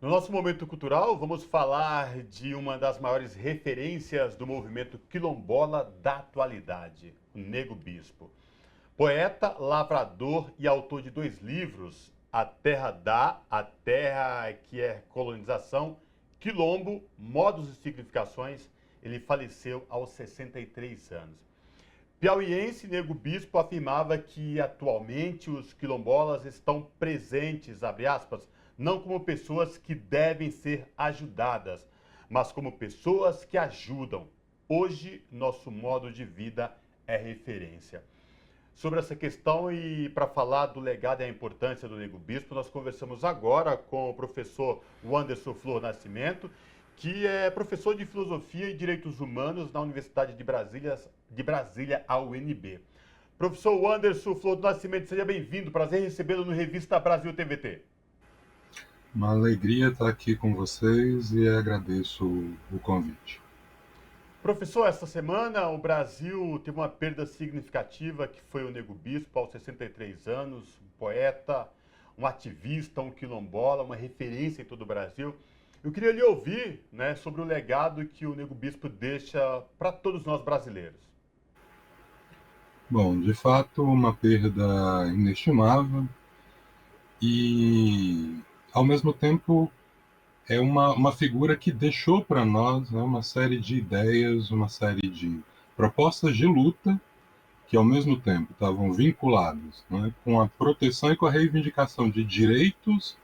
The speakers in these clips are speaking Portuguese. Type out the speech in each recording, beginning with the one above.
No nosso momento cultural, vamos falar de uma das maiores referências do movimento quilombola da atualidade, o Nego Bispo. Poeta, lavrador e autor de dois livros, A Terra Dá, A Terra que é Colonização, Quilombo, Modos e Significações, ele faleceu aos 63 anos. Piauiense Nego Bispo afirmava que atualmente os quilombolas estão presentes, abre aspas, não como pessoas que devem ser ajudadas, mas como pessoas que ajudam. Hoje, nosso modo de vida é referência. Sobre essa questão e para falar do legado e a importância do Nego Bispo, nós conversamos agora com o professor Wanderson Flor Nascimento, que é professor de Filosofia e Direitos Humanos na Universidade de Brasília, a UNB. Professor Wanderson Flor do Nascimento, seja bem-vindo. Prazer recebê-lo no Revista Brasil TVT. Uma alegria estar aqui com vocês e agradeço o convite. Professor, esta semana o Brasil teve uma perda significativa, que foi o Nego Bispo, aos 63 anos, um poeta, um ativista, um quilombola, uma referência em todo o Brasil. Eu queria lhe ouvir, né, sobre o legado que o Nego Bispo deixa para todos nós brasileiros. Bom, de fato, uma perda inestimável e, ao mesmo tempo, é uma figura que deixou para nós, né, uma série de ideias, uma série de propostas de luta que, ao mesmo tempo, estavam vinculadas, né, com a proteção e com a reivindicação de direitos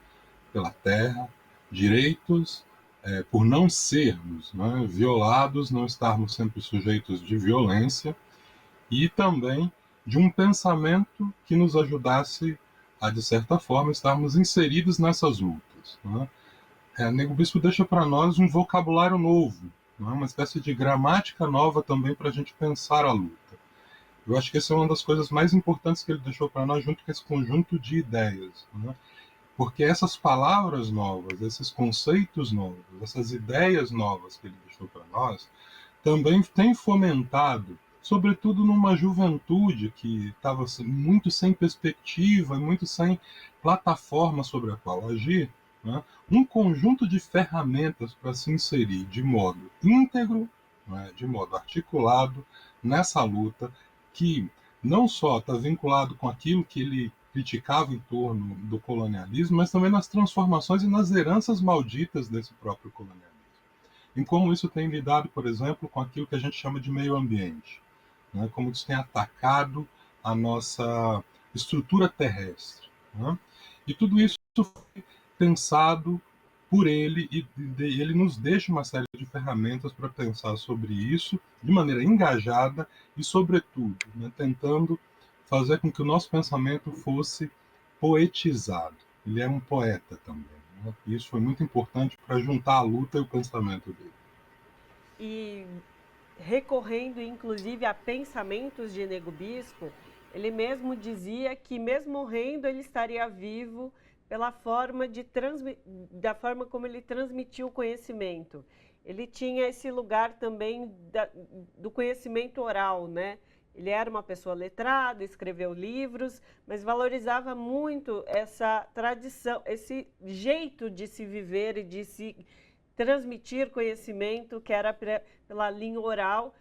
pela terra, direitos por não sermos, né, violados, não estarmos sempre sujeitos de violência e também de um pensamento que nos ajudasse a, de certa forma, estarmos inseridos nessas lutas. Né? Nego Bispo deixa para nós um vocabulário novo, né? Uma espécie de gramática nova também para a gente pensar a luta. Eu acho que essa é uma das coisas mais importantes que ele deixou para nós, junto com esse conjunto de ideias. Né? Porque essas palavras novas, esses conceitos novos, essas ideias novas que ele deixou para nós, também têm fomentado, sobretudo numa juventude que estava muito sem perspectiva, muito sem plataforma sobre a qual agir, né, um conjunto de ferramentas para se inserir de modo íntegro, né, de modo articulado nessa luta que não só está vinculado com aquilo que ele criticava em torno do colonialismo, mas também nas transformações e nas heranças malditas desse próprio colonialismo. Em como isso tem lidado, por exemplo, com aquilo que a gente chama de meio ambiente, né? Como isso tem atacado a nossa estrutura terrestre. Né? E tudo isso foi pensado por ele e ele nos deixa uma série de ferramentas para pensar sobre isso de maneira engajada e, sobretudo, né, tentando fazer com que o nosso pensamento fosse poetizado. Ele é um poeta também. Né? E isso foi muito importante para juntar a luta e o pensamento dele. E recorrendo inclusive a pensamentos de Nego Bispo, ele mesmo dizia que mesmo morrendo ele estaria vivo pela forma da forma como ele transmitiu o conhecimento. Ele tinha esse lugar também do conhecimento oral, né? Ele era uma pessoa letrada, escreveu livros, mas valorizava muito essa tradição, esse jeito de se viver e de se transmitir conhecimento, que era pela linha oral.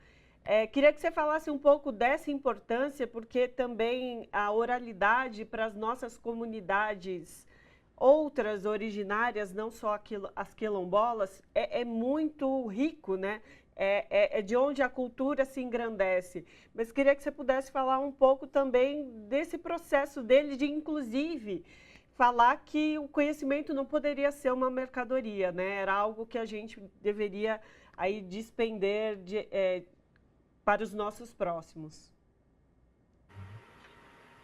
Queria que você falasse um pouco dessa importância, porque também a oralidade para as nossas comunidades outras originárias, não só as quilombolas, é muito rico, né? É de onde a cultura se engrandece. Mas queria que você pudesse falar um pouco também desse processo dele de, inclusive, falar que o conhecimento não poderia ser uma mercadoria, né? Era algo que a gente deveria aí despender para os nossos próximos.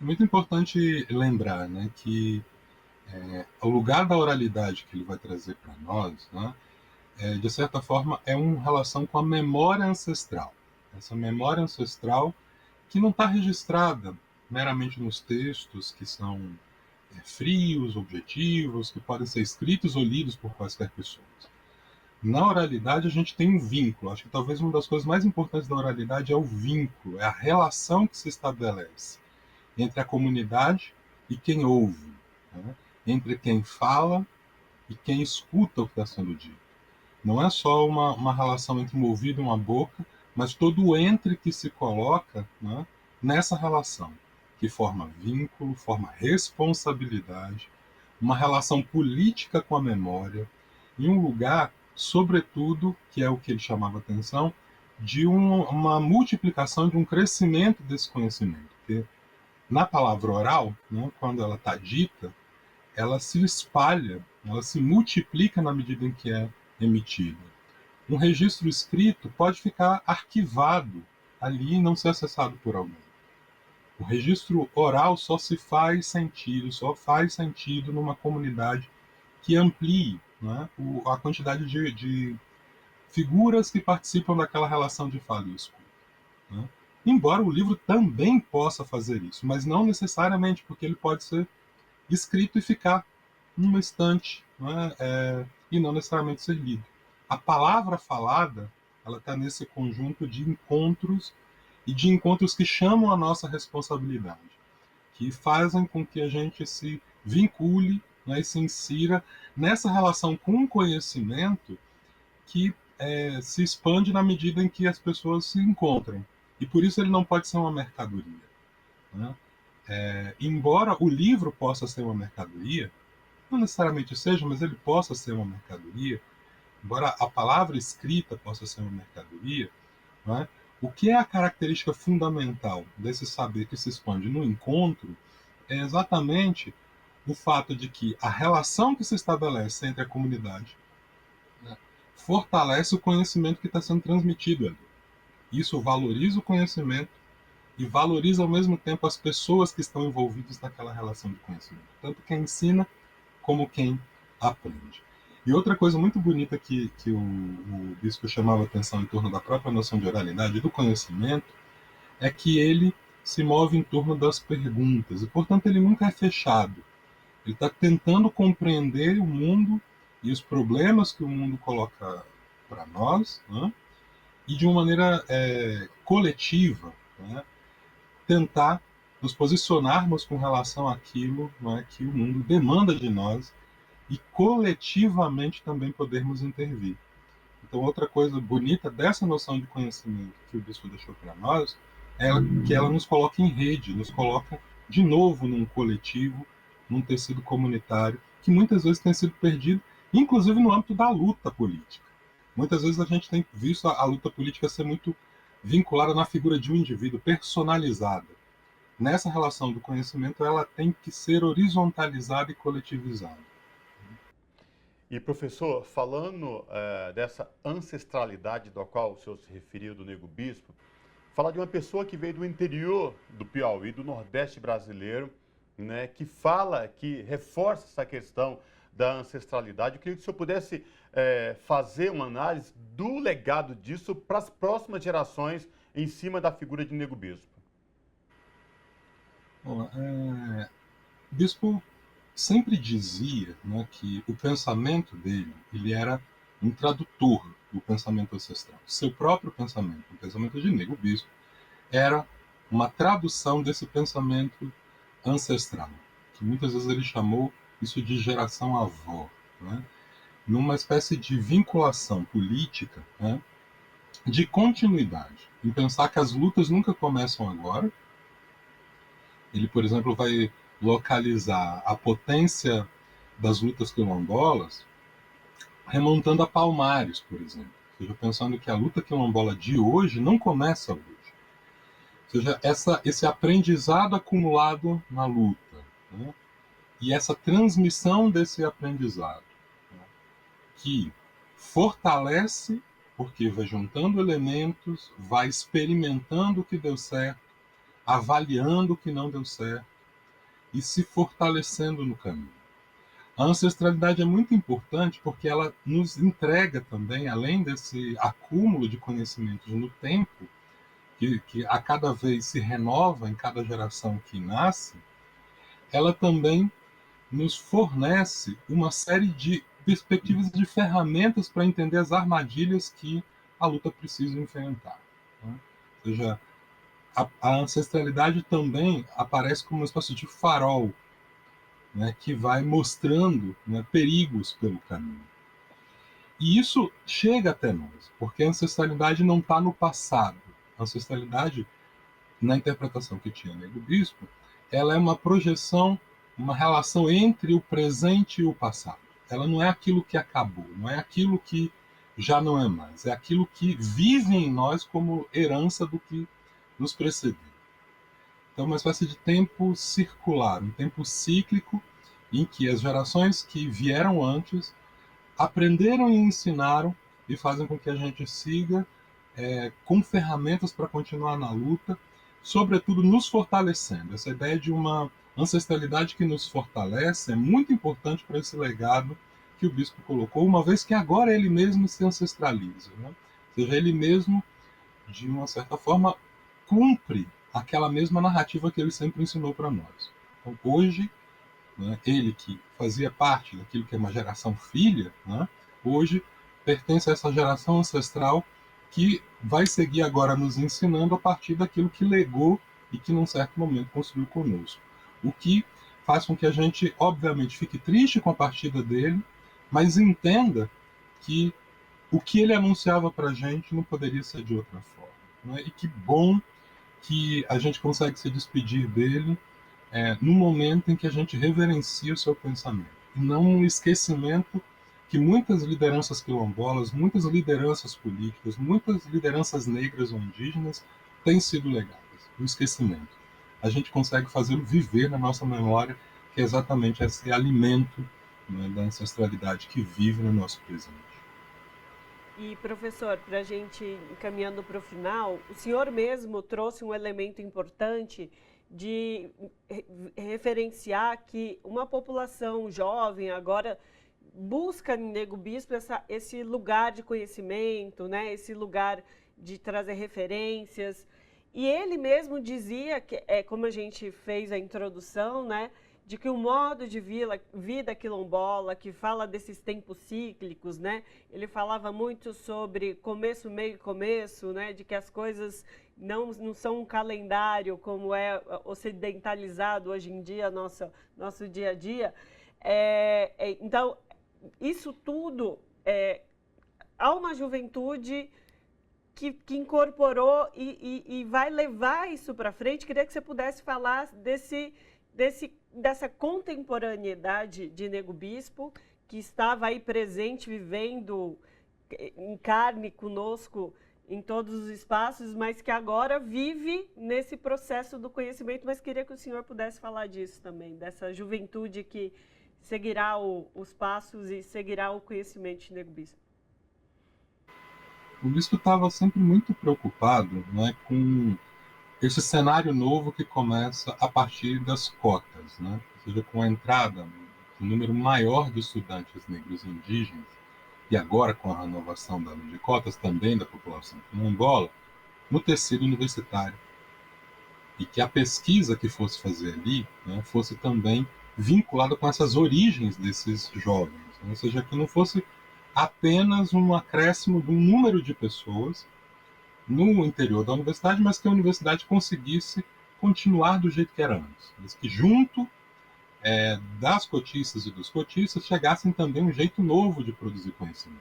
É muito importante lembrar, né, que o lugar da oralidade que ele vai trazer para nós, né, de certa forma, é uma relação com a memória ancestral. Essa memória ancestral que não está registrada meramente nos textos que são frios, objetivos, que podem ser escritos ou lidos por quaisquer pessoas. Na oralidade, a gente tem um vínculo. Acho que talvez uma das coisas mais importantes da oralidade é o vínculo, é a relação que se estabelece entre a comunidade e quem ouve, né? Entre quem fala e quem escuta o que está sendo dito. Não é só uma relação entre um ouvido e uma boca, mas todo o entre que se coloca, né, nessa relação, que forma vínculo, forma responsabilidade, uma relação política com a memória, em um lugar, sobretudo, que é o que ele chamava atenção, de uma multiplicação, de um crescimento desse conhecimento. Porque na palavra oral, né, quando ela está dita, ela se espalha, ela se multiplica na medida em que é emitida. Um registro escrito pode ficar arquivado ali e não ser acessado por alguém. O registro oral só faz sentido numa comunidade que amplie, né, a quantidade de figuras que participam daquela relação de fala e escuta. Né? Embora o livro também possa fazer isso, mas não necessariamente, porque ele pode ser escrito e ficar numa estante, né, e não necessariamente ser lido. A palavra falada, ela está nesse conjunto de encontros, e de encontros que chamam a nossa responsabilidade, que fazem com que a gente se vincule, né, e se insira nessa relação com o conhecimento que se expande na medida em que as pessoas se encontram. E por isso ele não pode ser uma mercadoria. Né? Embora o livro possa ser uma mercadoria, não necessariamente seja, mas ele possa ser uma mercadoria, embora a palavra escrita possa ser uma mercadoria, né? O que é a característica fundamental desse saber que se expande no encontro é exatamente o fato de que a relação que se estabelece entre a comunidade, né, fortalece o conhecimento que está sendo transmitido ali. Isso valoriza o conhecimento e valoriza ao mesmo tempo as pessoas que estão envolvidas naquela relação de conhecimento, tanto quem ensina como quem aprende. E outra coisa muito bonita que o bispo chamava atenção em torno da própria noção de oralidade e do conhecimento é que ele se move em torno das perguntas, e portanto ele nunca é fechado. Ele está tentando compreender o mundo e os problemas que o mundo coloca para nós, né? E de uma maneira coletiva, né? Tentar nos posicionarmos com relação àquilo, né, que o mundo demanda de nós e coletivamente também podermos intervir. Então, outra coisa bonita dessa noção de conhecimento que o bispo deixou para nós é que ela nos coloca em rede, nos coloca de novo num coletivo, num tecido comunitário, que muitas vezes tem sido perdido, inclusive no âmbito da luta política. Muitas vezes a gente tem visto a luta política ser muito vinculada na figura de um indivíduo, personalizada. Nessa relação do conhecimento, ela tem que ser horizontalizada e coletivizada. E, professor, falando dessa ancestralidade da qual o senhor se referiu do Nego Bispo, falar de uma pessoa que veio do interior do Piauí, do Nordeste brasileiro, né, que reforça essa questão da ancestralidade. Eu queria que o senhor pudesse fazer uma análise do legado disso para as próximas gerações em cima da figura de Nego Bispo. Bom, Bispo sempre dizia, né, que o pensamento dele ele era um tradutor do pensamento ancestral. Seu próprio pensamento, o pensamento de Nego Bispo, era uma tradução desse pensamento ancestral, que muitas vezes ele chamou isso de geração avó, né, numa espécie de vinculação política, né, de continuidade, em pensar que as lutas nunca começam agora. Ele, por exemplo, vai localizar a potência das lutas quilombolas remontando a Palmares, por exemplo. Ou seja, pensando que a luta quilombola de hoje não começa hoje. Ou seja, esse aprendizado acumulado na luta, né? E essa transmissão desse aprendizado, né? Que fortalece, porque vai juntando elementos, vai experimentando o que deu certo, avaliando o que não deu certo, e se fortalecendo no caminho. A ancestralidade é muito importante porque ela nos entrega também, além desse acúmulo de conhecimentos no tempo, que a cada vez se renova em cada geração que nasce, ela também nos fornece uma série de perspectivas de ferramentas para entender as armadilhas que a luta precisa enfrentar. Né? Ou seja, a ancestralidade também aparece como uma espécie de farol né, que vai mostrando, né, perigos pelo caminho. E isso chega até nós, porque a ancestralidade não está no passado. A ancestralidade, na interpretação que tinha Nego Bispo, ela é uma projeção, uma relação entre o presente e o passado. Ela não é aquilo que acabou, não é aquilo que já não é mais, é aquilo que vive em nós como herança do que nos precedeu. Então, uma espécie de tempo circular, um tempo cíclico, em que as gerações que vieram antes aprenderam e ensinaram e fazem com que a gente siga com ferramentas para continuar na luta, sobretudo nos fortalecendo. Essa ideia de uma ancestralidade que nos fortalece é muito importante para esse legado que o bispo colocou, uma vez que agora ele mesmo se ancestraliza, né? Ou seja, ele mesmo, de uma certa forma, cumpre aquela mesma narrativa que ele sempre ensinou para nós. Então, hoje, né, ele que fazia parte daquilo que é uma geração filha, né, hoje pertence a essa geração ancestral que vai seguir agora nos ensinando a partir daquilo que legou e que num certo momento construiu conosco. O que faz com que a gente, obviamente, fique triste com a partida dele, mas entenda que o que ele anunciava para a gente não poderia ser de outra forma. Né? E que bom que a gente consegue se despedir dele no momento em que a gente reverencia o seu pensamento. E não um esquecimento que muitas lideranças quilombolas, muitas lideranças políticas, muitas lideranças negras ou indígenas têm sido legadas. O esquecimento. A gente consegue fazê-lo viver na nossa memória, que é exatamente esse alimento, né, da ancestralidade que vive no nosso presente. E, professor, para a gente encaminhando para o final, o senhor mesmo trouxe um elemento importante de referenciar que uma população jovem agora busca em Nego Bispo esse lugar de conhecimento, né? Esse lugar de trazer referências. E ele mesmo dizia, que como a gente fez a introdução, né? De que o modo de vida quilombola, que fala desses tempos cíclicos, né? Ele falava muito sobre começo, meio e começo, né? De que as coisas não são um calendário como é ocidentalizado hoje em dia, nosso dia a dia. Então, isso tudo, há uma juventude que incorporou e vai levar isso para frente. Queria que você pudesse falar dessa contemporaneidade de Nego Bispo, que estava aí presente, vivendo em carne conosco em todos os espaços, mas que agora vive nesse processo do conhecimento. Mas queria que o senhor pudesse falar disso também, dessa juventude que seguirá os passos e seguirá o conhecimento de Nego Bispo. O bispo estava sempre muito preocupado, né, com esse cenário novo que começa a partir das cotas, né? Ou seja, com a entrada de um número maior de estudantes negros e indígenas, e agora com a renovação da lei de cotas também da população quilombola, no tecido universitário. E que a pesquisa que fosse fazer ali, né, fosse também vinculada com essas origens desses jovens. Né? Ou seja, que não fosse apenas um acréscimo de um número de pessoas no interior da universidade, mas que a universidade conseguisse continuar do jeito que era antes. Mas que junto das cotistas e dos cotistas chegassem também um jeito novo de produzir conhecimento.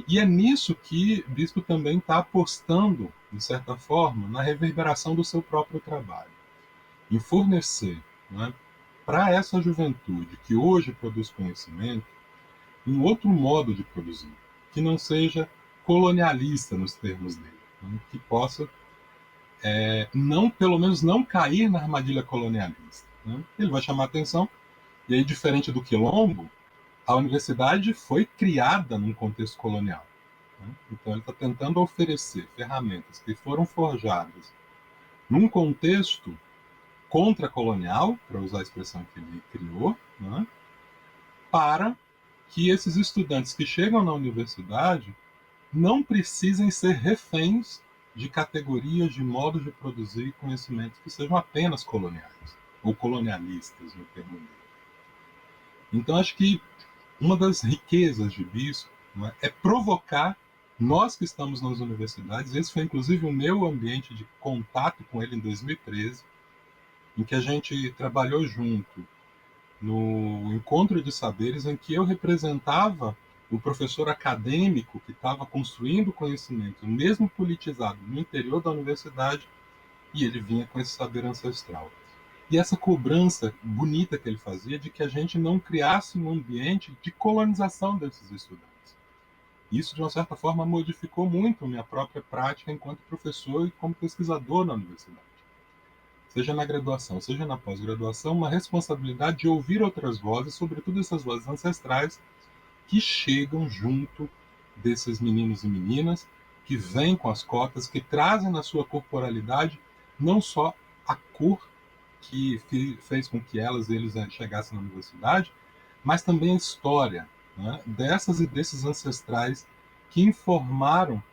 E é nisso que o bispo também está apostando, de certa forma, na reverberação do seu próprio trabalho. Em fornecer, né, para essa juventude que hoje produz conhecimento, um outro modo de produzir, que não seja colonialista nos termos dele, né, que possa, pelo menos não cair na armadilha colonialista. Né. Ele vai chamar atenção, e aí, diferente do quilombo, a universidade foi criada num contexto colonial. Né. Então, ele está tentando oferecer ferramentas que foram forjadas num contexto contra-colonial, para usar a expressão que ele criou, né, para que esses estudantes que chegam na universidade não precisem ser reféns de categorias, de modos de produzir conhecimentos que sejam apenas coloniais, ou colonialistas, no termo dele. Então, acho que uma das riquezas de Bispo, né, é provocar nós que estamos nas universidades. Esse foi, inclusive, o meu ambiente de contato com ele em 2013, em que a gente trabalhou junto no encontro de saberes em que eu representava o professor acadêmico que estava construindo conhecimento, mesmo politizado, no interior da universidade, e ele vinha com esse saber ancestral. E essa cobrança bonita que ele fazia de que a gente não criasse um ambiente de colonização desses estudantes. Isso, de uma certa forma, modificou muito minha própria prática enquanto professor e como pesquisador na universidade. Seja na graduação, seja na pós-graduação, uma responsabilidade de ouvir outras vozes, sobretudo essas vozes ancestrais, que chegam junto desses meninos e meninas, que vêm com as cotas, que trazem na sua corporalidade não só a cor que fez com que eles chegassem na universidade, mas também a história, né, dessas e desses ancestrais que informaram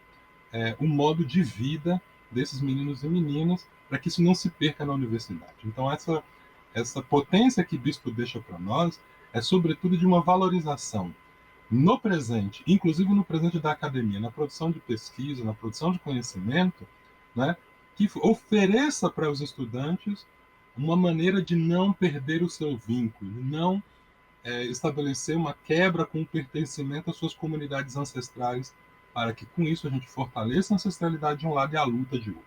o modo de vida desses meninos e meninas para que isso não se perca na universidade. Então, essa potência que Bispo deixa para nós é, sobretudo, de uma valorização no presente, inclusive no presente da academia, na produção de pesquisa, na produção de conhecimento, né, que ofereça para os estudantes uma maneira de não perder o seu vínculo, não estabelecer uma quebra com o pertencimento às suas comunidades ancestrais, para que com isso a gente fortaleça a ancestralidade de um lado e a luta de outro.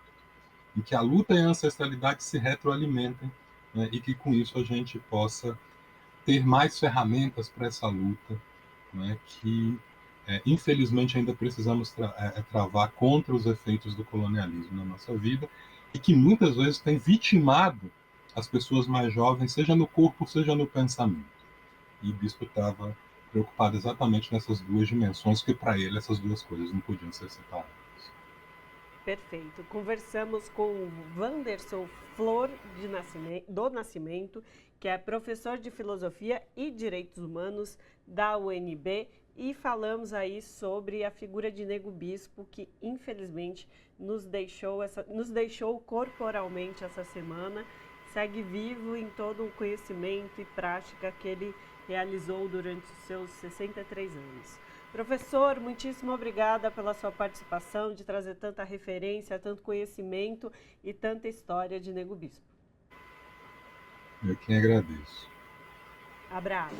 E que a luta e a ancestralidade se retroalimentem, né, e que com isso a gente possa ter mais ferramentas para essa luta, né, que infelizmente ainda precisamos travar contra os efeitos do colonialismo na nossa vida e que muitas vezes tem vitimado as pessoas mais jovens, seja no corpo, seja no pensamento. E o bispo estava preocupado exatamente nessas duas dimensões, que para ele essas duas coisas não podiam ser separadas. Perfeito. Conversamos com o Wanderson Flor do Nascimento, que é professor de Filosofia e Direitos Humanos da UNB, e falamos aí sobre a figura de Nego Bispo, que infelizmente nos deixou corporalmente essa semana. Segue vivo em todo o conhecimento e prática que ele realizou durante os seus 63 anos. Professor, muitíssimo obrigada pela sua participação, de trazer tanta referência, tanto conhecimento e tanta história de Nego Bispo. Eu quem agradeço. Abraço.